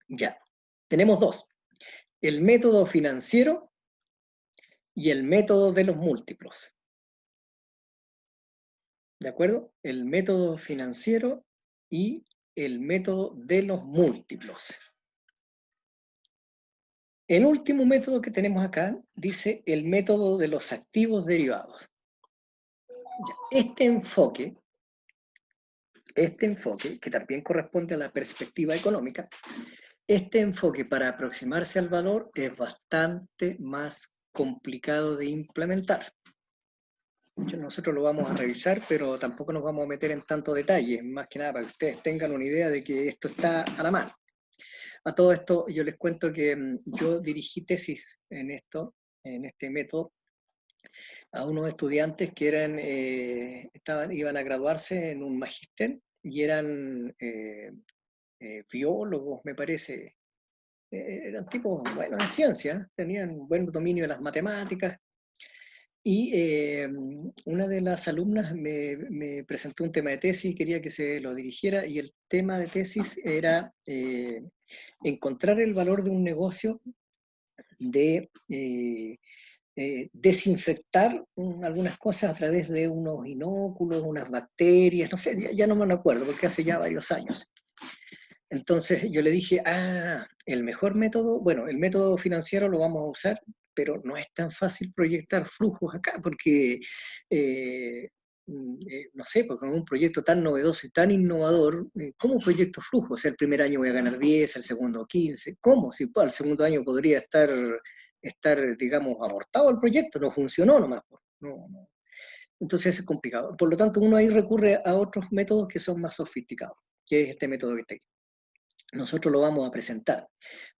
Ya, tenemos dos. El método financiero y el método de los múltiplos. ¿De acuerdo? El método financiero y el método de los múltiplos. El último método que tenemos acá dice el método de los activos derivados. Este enfoque, que también corresponde a la perspectiva económica, este enfoque para aproximarse al valor es bastante más complicado de implementar. Nosotros lo vamos a revisar, pero tampoco nos vamos a meter en tanto detalle, más que nada para que ustedes tengan una idea de que esto está a la mano. A todo esto yo les cuento que yo dirigí tesis en este método, a unos estudiantes que iban a graduarse en un magíster y eran biólogos, me parece. Eran tipos, bueno, en ciencia, tenían buen dominio de las matemáticas. Y una de las alumnas me presentó un tema de tesis y quería que se lo dirigiera, y el tema de tesis era encontrar el valor de un negocio de desinfectar algunas cosas a través de unos inóculos, unas bacterias, no sé, ya no me acuerdo porque hace ya varios años. Entonces yo le dije, el mejor método, bueno, el método financiero lo vamos a usar pero no es tan fácil proyectar flujos acá, porque, no sé, porque con un proyecto tan novedoso y tan innovador, ¿cómo proyecto flujos? O sea, el primer año voy a ganar 10, el segundo 15, ¿cómo? Si al segundo año podría estar, digamos, abortado el proyecto, no funcionó nomás. No. Entonces es complicado. Por lo tanto, uno ahí recurre a otros métodos que son más sofisticados, que es este método que está aquí. Nosotros lo vamos a presentar,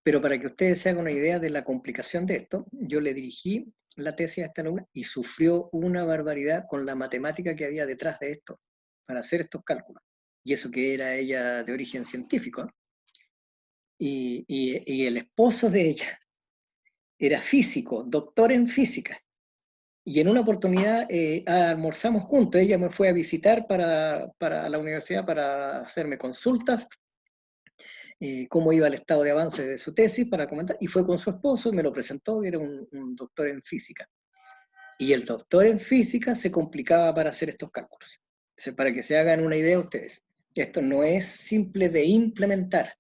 pero para que ustedes se hagan una idea de la complicación de esto, yo le dirigí la tesis a esta alumna y sufrió una barbaridad con la matemática que había detrás de esto, para hacer estos cálculos. Y eso que era ella de origen científico, ¿eh? Y el esposo de ella era físico, doctor en física. Y en una oportunidad almorzamos juntos, ella me fue a visitar para la universidad para hacerme consultas, cómo iba el estado de avance de su tesis para comentar, y fue con su esposo y me lo presentó, que era un doctor en física. Y el doctor en física se complicaba para hacer estos cálculos. Entonces, para que se hagan una idea ustedes, esto no es simple de implementar,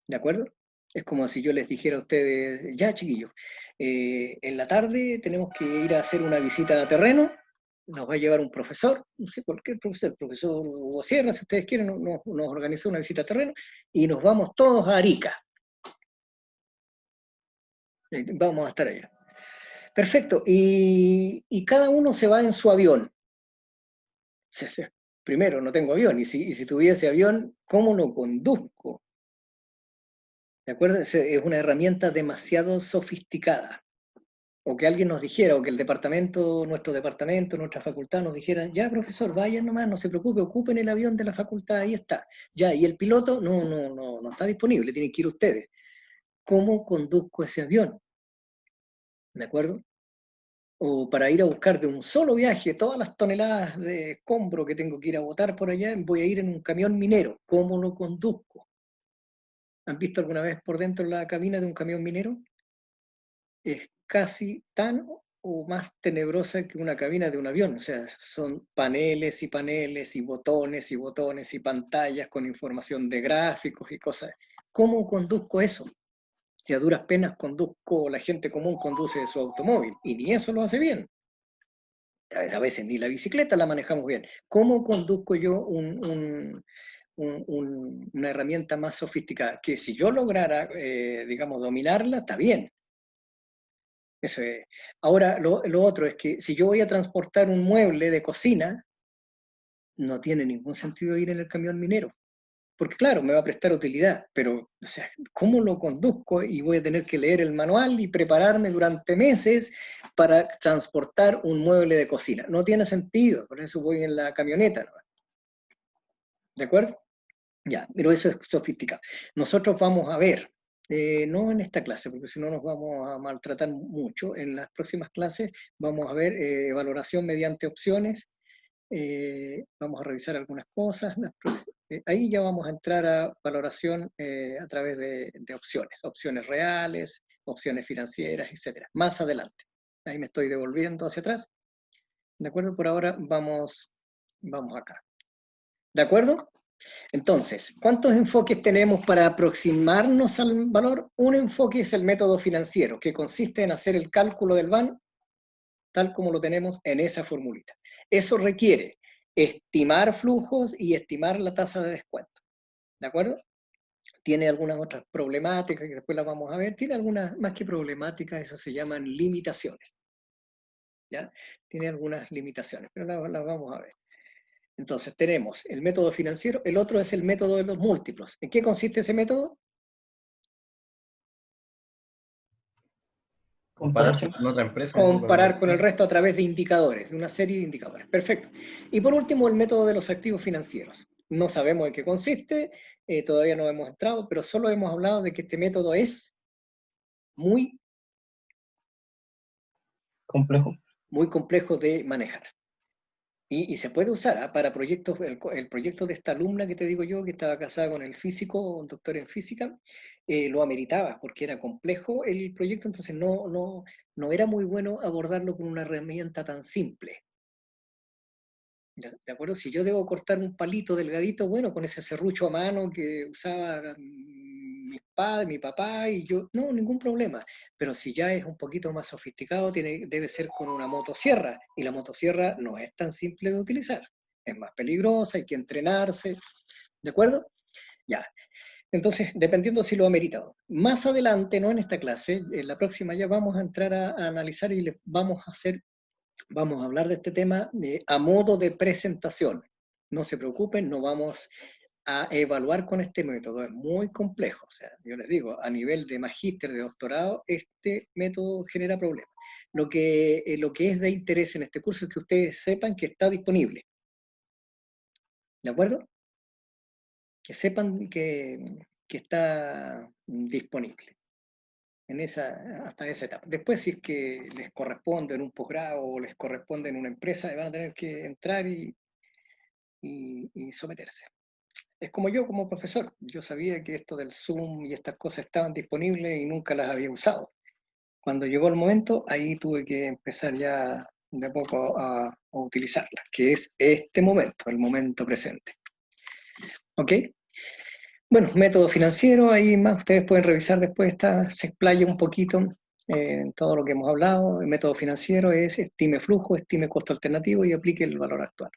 ¿de acuerdo? Es como si yo les dijera a ustedes, ya chiquillos, en la tarde tenemos que ir a hacer una visita a terreno, nos va a llevar un profesor, no sé, cualquier profesor, el profesor Hugo Sierra, si ustedes quieren, nos organiza una visita a terreno, y nos vamos todos a Arica. Vamos a estar allá. Perfecto, y cada uno se va en su avión. Primero, no tengo avión, y si tuviese avión, ¿cómo lo conduzco? ¿De acuerdo? Es una herramienta demasiado sofisticada. O que alguien nos dijera, o que nuestro departamento, nuestra facultad nos dijeran, ya profesor, vayan nomás, no se preocupe, ocupen el avión de la facultad, ahí está. Ya, y el piloto no está disponible, tienen que ir ustedes. ¿Cómo conduzco ese avión? ¿De acuerdo? O para ir a buscar de un solo viaje todas las toneladas de escombro que tengo que ir a botar por allá, voy a ir en un camión minero. ¿Cómo lo conduzco? ¿Han visto alguna vez por dentro la cabina de un camión minero? Es casi tan o más tenebrosa que una cabina de un avión. O sea, son paneles y paneles y botones y botones y pantallas con información de gráficos y cosas. ¿Cómo conduzco eso? Si a duras penas conduzco, la gente común conduce su automóvil, y ni eso lo hace bien. A veces ni la bicicleta la manejamos bien. ¿Cómo conduzco yo una herramienta más sofisticada? Que si yo lograra, digamos, dominarla, está bien. Eso es. Ahora, lo otro es que si yo voy a transportar un mueble de cocina, no tiene ningún sentido ir en el camión minero. Porque claro, me va a prestar utilidad, pero o sea, ¿cómo lo conduzco? Y voy a tener que leer el manual y prepararme durante meses para transportar un mueble de cocina. No tiene sentido, por eso voy en la camioneta, ¿no? ¿De acuerdo? Ya, pero eso es sofisticado. Nosotros vamos a ver, no en esta clase, porque si no nos vamos a maltratar mucho, en las próximas clases vamos a ver valoración mediante opciones, vamos a revisar algunas cosas, ahí ya vamos a entrar a valoración a través de opciones reales, opciones financieras, etc. Más adelante. Ahí me estoy devolviendo hacia atrás. ¿De acuerdo? Por ahora vamos acá. ¿De acuerdo? Entonces, ¿cuántos enfoques tenemos para aproximarnos al valor? Un enfoque es el método financiero, que consiste en hacer el cálculo del VAN tal como lo tenemos en esa formulita. Eso requiere estimar flujos y estimar la tasa de descuento. ¿De acuerdo? Tiene algunas otras problemáticas que después las vamos a ver. Tiene algunas, más que problemáticas, eso se llaman limitaciones. ¿Ya? Tiene algunas limitaciones, pero las vamos a ver. Entonces tenemos el método financiero, el otro es el método de los múltiplos. ¿En qué consiste ese método? Compararse con otra empresa. Comparar con el resto a través de indicadores, de una serie de indicadores. Perfecto. Y por último, el método de los activos financieros. No sabemos en qué consiste, todavía no hemos entrado, pero solo hemos hablado de que este método es muy complejo de manejar. Y se puede usar para proyectos, el proyecto de esta alumna que te digo yo, que estaba casada con el físico, un doctor en física, lo ameritaba, porque era complejo el proyecto, entonces no era muy bueno abordarlo con una herramienta tan simple. ¿De acuerdo? Si yo debo cortar un palito delgadito, bueno, con ese serrucho a mano que usaba mi mis padres, mi papá y yo, no, ningún problema. Pero si ya es un poquito más sofisticado, debe ser con una motosierra, y la motosierra no es tan simple de utilizar, es más peligrosa, hay que entrenarse, ¿de acuerdo? Ya. Entonces, dependiendo si lo ha meritado. Más adelante, no en esta clase, en la próxima ya vamos a entrar a analizar y vamos a hablar de este tema a modo de presentación. No se preocupen, no vamos a evaluar con este método, es muy complejo. O sea, yo les digo, a nivel de magíster, de doctorado, este método genera problemas. Lo que es de interés en este curso es que ustedes sepan que está disponible. ¿De acuerdo? Que sepan que está disponible hasta esa etapa. Después, si es que les corresponde en un posgrado o les corresponde en una empresa, van a tener que entrar y someterse. Es como yo, como profesor. Yo sabía que esto del Zoom y estas cosas estaban disponibles y nunca las había usado. Cuando llegó el momento, ahí tuve que empezar ya de a poco a utilizarlas, que es este momento, el momento presente. ¿Ok? Bueno, método financiero, ahí más ustedes pueden revisar después, se explaya un poquito en todo lo que hemos hablado. El método financiero es estime flujo, estime costo alternativo y aplique el valor actual.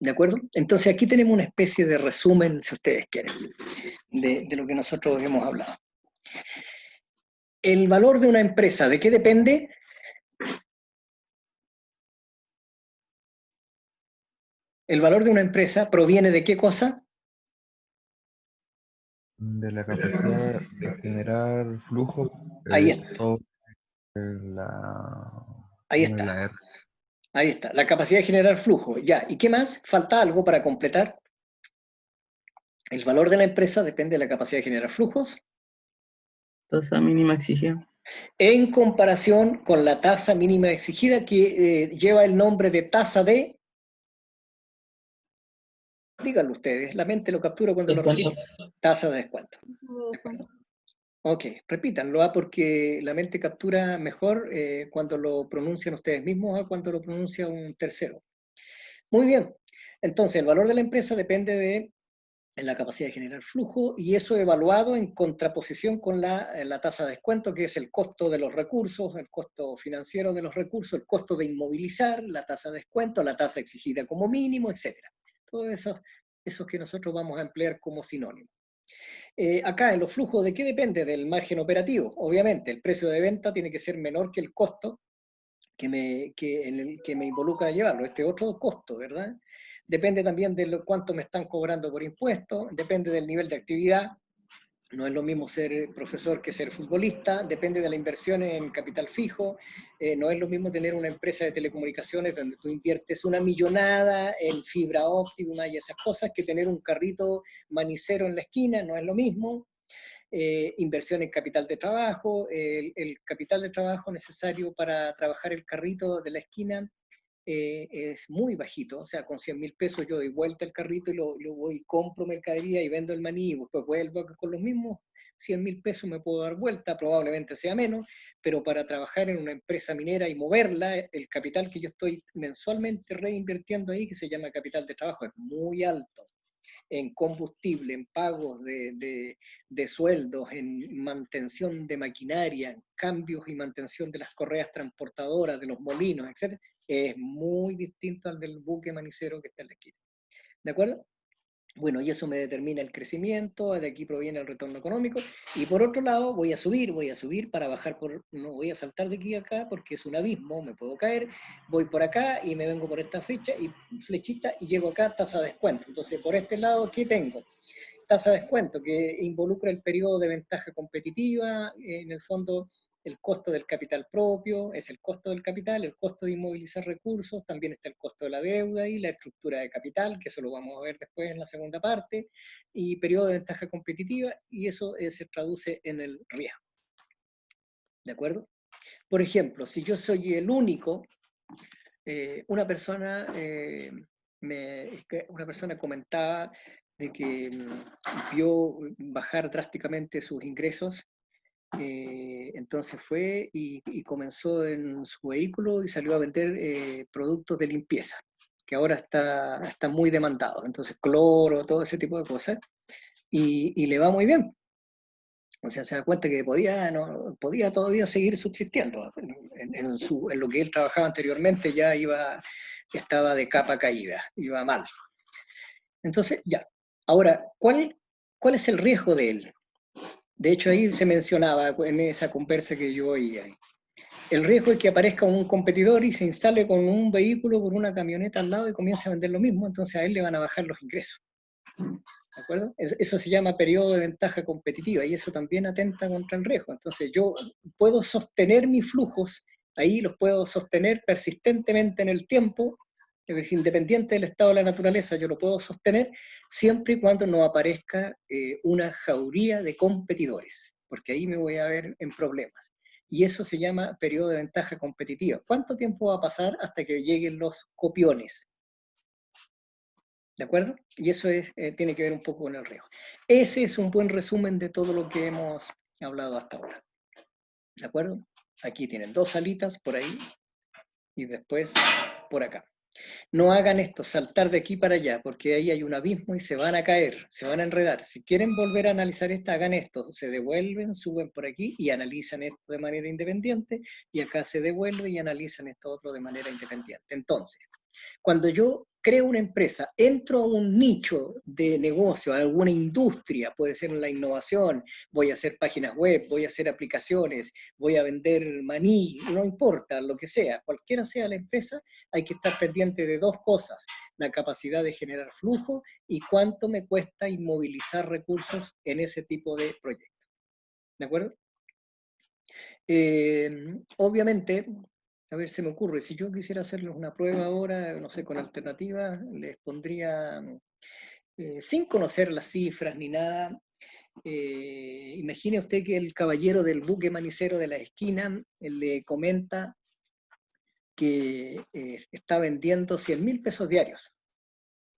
¿De acuerdo? Entonces aquí tenemos una especie de resumen, si ustedes quieren, de lo que nosotros hemos hablado. El valor de una empresa, ¿de qué depende? El valor de una empresa proviene ¿de qué cosa? De la capacidad de generar flujo Ahí está, sobre la, ahí sobre está, la R. ahí está. La capacidad de generar flujo. Ya, ¿y qué más? Falta algo para completar. El valor de la empresa depende de la capacidad de generar flujos Tasa mínima exigida. en comparación con la tasa mínima exigida que lleva el nombre de tasa de... Díganlo ustedes, la mente lo captura cuando lo repite. Tasa de descuento. ¿De acuerdo? Ok, repítanlo, porque la mente captura mejor cuando lo pronuncian ustedes mismos a cuando lo pronuncia un tercero. Muy bien, entonces el valor de la empresa depende de la capacidad de generar flujo, y eso evaluado en contraposición con la tasa de descuento, que es el costo de los recursos, el costo financiero de los recursos, el costo de inmovilizar, la tasa de descuento, la tasa exigida como mínimo, etc. Todo eso que nosotros vamos a emplear como sinónimo. Acá en los flujos, ¿de qué depende? Del margen operativo. Obviamente, el precio de venta tiene que ser menor que el costo que me involucra llevarlo, este otro costo, ¿verdad? Depende también de cuánto me están cobrando por impuestos, depende del nivel de actividad. No es lo mismo ser profesor que ser futbolista, depende de la inversión en capital fijo, no es lo mismo tener una empresa de telecomunicaciones donde tú inviertes una millonada en fibra óptica y esas cosas, que tener un carrito manicero en la esquina, no es lo mismo. Inversión en capital de trabajo, el capital de trabajo necesario para trabajar el carrito de la esquina es muy bajito. O sea, con 100.000 pesos yo doy vuelta el carrito y lo voy, compro mercadería y vendo el maní, y después vuelvo con los mismos 100.000 pesos me puedo dar vuelta, probablemente sea menos, pero para trabajar en una empresa minera y moverla, el capital que yo estoy mensualmente reinvirtiendo ahí, que se llama capital de trabajo, es muy alto, en combustible, en pagos de sueldos, en mantención de maquinaria, en cambios y mantención de las correas transportadoras, de los molinos, etc., es muy distinto al del buque manicero que está en la esquina. ¿De acuerdo? Bueno, y eso me determina el crecimiento, de aquí proviene el retorno económico, y por otro lado voy a subir para bajar, no voy a saltar de aquí a acá porque es un abismo, me puedo caer, voy por acá y me vengo por esta fecha y flechita y llego acá, tasa de descuento. Entonces, por este lado, ¿qué tengo? Tasa de descuento, que involucra el periodo de ventaja competitiva, en el fondo el costo del capital propio, es el costo del capital, el costo de inmovilizar recursos, también está el costo de la deuda y la estructura de capital, que eso lo vamos a ver después en la segunda parte, y periodo de ventaja competitiva, y eso se traduce en el riesgo. ¿De acuerdo? Por ejemplo, si yo soy el único, una persona comentaba de que vio bajar drásticamente sus ingresos, entonces fue y comenzó en su vehículo y salió a vender productos de limpieza, que ahora está muy demandado, entonces cloro, todo ese tipo de cosas, y le va muy bien. O sea, se da cuenta que podía todavía seguir subsistiendo. En lo que él trabajaba anteriormente ya estaba de capa caída, iba mal. Entonces, ya. Ahora, ¿cuál es el riesgo de él? De hecho, ahí se mencionaba en esa conversa que yo oía. El riesgo es que aparezca un competidor y se instale con un vehículo, con una camioneta al lado y comience a vender lo mismo, entonces a él le van a bajar los ingresos. ¿De acuerdo? Eso se llama periodo de ventaja competitiva y eso también atenta contra el riesgo. Entonces yo puedo sostener mis flujos, ahí los puedo sostener persistentemente en el tiempo, es decir, independiente del estado de la naturaleza, yo lo puedo sostener siempre y cuando no aparezca una jauría de competidores, porque ahí me voy a ver en problemas. Y eso se llama periodo de ventaja competitiva. ¿Cuánto tiempo va a pasar hasta que lleguen los copiones? ¿De acuerdo? Y eso tiene que ver un poco con el riesgo. Ese es un buen resumen de todo lo que hemos hablado hasta ahora. ¿De acuerdo? Aquí tienen 2 salitas por ahí y después por acá. No hagan esto, saltar de aquí para allá, porque ahí hay un abismo y se van a caer, se van a enredar. Si quieren volver a analizar esta, hagan esto. Se devuelven, suben por aquí y analizan esto de manera independiente, y acá se devuelve y analizan esto otro de manera independiente. Entonces, cuando yo creo una empresa, entro a un nicho de negocio, a alguna industria, puede ser en la innovación, voy a hacer páginas web, voy a hacer aplicaciones, voy a vender maní, no importa, lo que sea, cualquiera sea la empresa, hay que estar pendiente de 2 cosas, la capacidad de generar flujo y cuánto me cuesta inmovilizar recursos en ese tipo de proyectos. ¿De acuerdo? Obviamente, a ver, se me ocurre, si yo quisiera hacerles una prueba ahora, no sé, con alternativas, les pondría, sin conocer las cifras ni nada, imagine usted que el caballero del buque manicero de la esquina le comenta que está vendiendo 100.000 pesos diarios.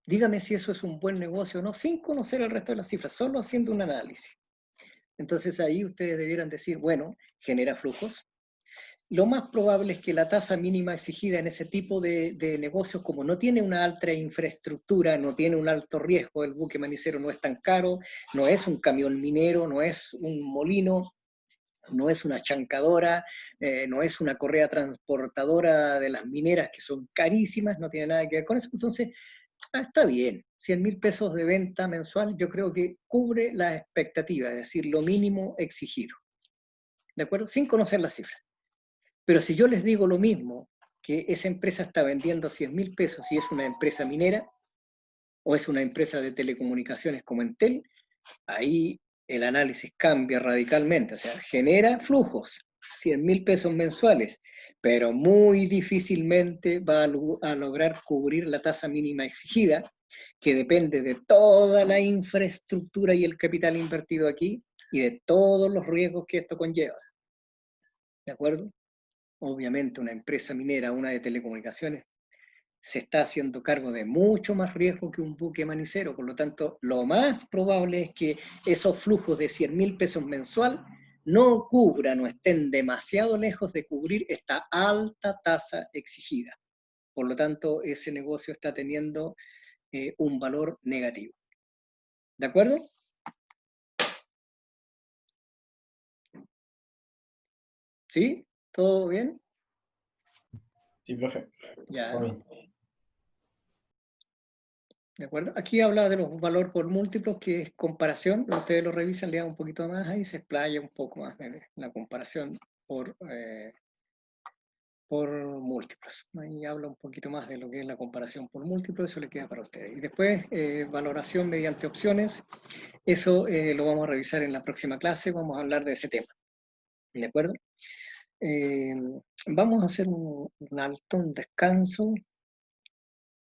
Dígame si eso es un buen negocio o no, sin conocer el resto de las cifras, solo haciendo un análisis. Entonces ahí ustedes debieran decir, bueno, genera flujos. Lo más probable es que la tasa mínima exigida en ese tipo de negocios, como no tiene una alta infraestructura, no tiene un alto riesgo, el buque manicero no es tan caro, no es un camión minero, no es un molino, no es una chancadora, no es una correa transportadora de las mineras que son carísimas, no tiene nada que ver con eso. Entonces, está bien, 100.000 pesos de venta mensual yo creo que cubre la expectativa, es decir, lo mínimo exigido. ¿De acuerdo? Sin conocer las cifras. Pero si yo les digo lo mismo, que esa empresa está vendiendo 100.000 pesos y es una empresa minera, o es una empresa de telecomunicaciones como Entel, ahí el análisis cambia radicalmente, o sea, genera flujos, 100.000 pesos mensuales, pero muy difícilmente va a lograr cubrir la tasa mínima exigida, que depende de toda la infraestructura y el capital invertido aquí, y de todos los riesgos que esto conlleva. ¿De acuerdo? Obviamente una empresa minera, una de telecomunicaciones, se está haciendo cargo de mucho más riesgo que un buque manicero, por lo tanto, lo más probable es que esos flujos de 100.000 pesos mensual no cubran o estén demasiado lejos de cubrir esta alta tasa exigida. Por lo tanto, ese negocio está teniendo un valor negativo. ¿De acuerdo? ¿Sí? ¿Todo bien? Sí, profe. Ya. Todo bien. ¿De acuerdo? Aquí habla de los valores por múltiplos, que es comparación. Ustedes lo revisan, le dan un poquito más ahí, se explaya un poco más de la comparación por múltiplos. Ahí habla un poquito más de lo que es la comparación por múltiplos, eso le queda para ustedes. Y después, valoración mediante opciones, eso lo vamos a revisar en la próxima clase, vamos a hablar de ese tema. ¿De acuerdo? Vamos a hacer un alto, un descanso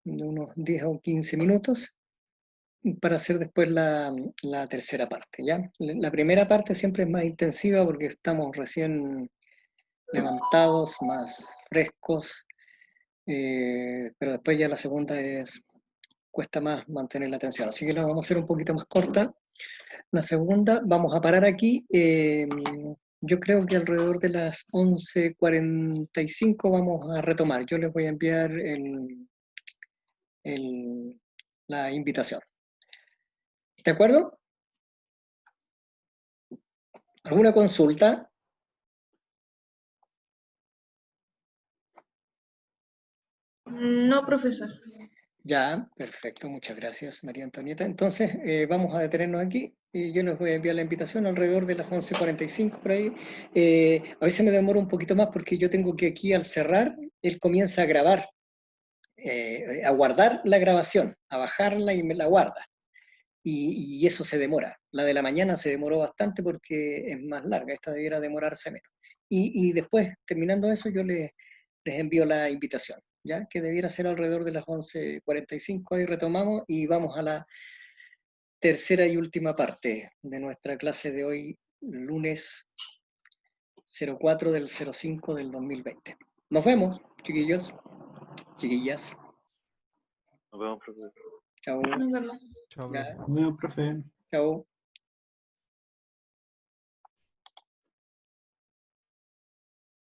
de unos 10 o 15 minutos para hacer después la tercera parte, ¿ya? La primera parte siempre es más intensiva porque estamos recién levantados, más frescos, pero después ya la segunda cuesta más mantener la atención, así que la vamos a hacer un poquito más corta. La segunda, vamos a parar aquí, yo creo que alrededor de las 11:45 vamos a retomar. Yo les voy a enviar la invitación. ¿De acuerdo? ¿Alguna consulta? No, profesor. Ya, perfecto, muchas gracias, María Antonieta. Entonces, vamos a detenernos aquí. Y yo les voy a enviar la invitación alrededor de las 11:45 por ahí. A veces me demoro un poquito más porque yo tengo que aquí al cerrar, él comienza a grabar, a guardar la grabación, a bajarla y me la guarda. Y eso se demora. La de la mañana se demoró bastante porque es más larga, esta debiera demorarse menos. Y después, terminando eso, yo les envío la invitación, ¿ya? Que debiera ser alrededor de las 11:45, ahí retomamos y vamos a la tercera y última parte de nuestra clase de hoy, lunes 04 del 05 del 2020. Nos vemos, chiquillos, chiquillas. Nos vemos, profesor. Chao. Nos vemos. Chao, Ya, profe. Bueno, profe. chao.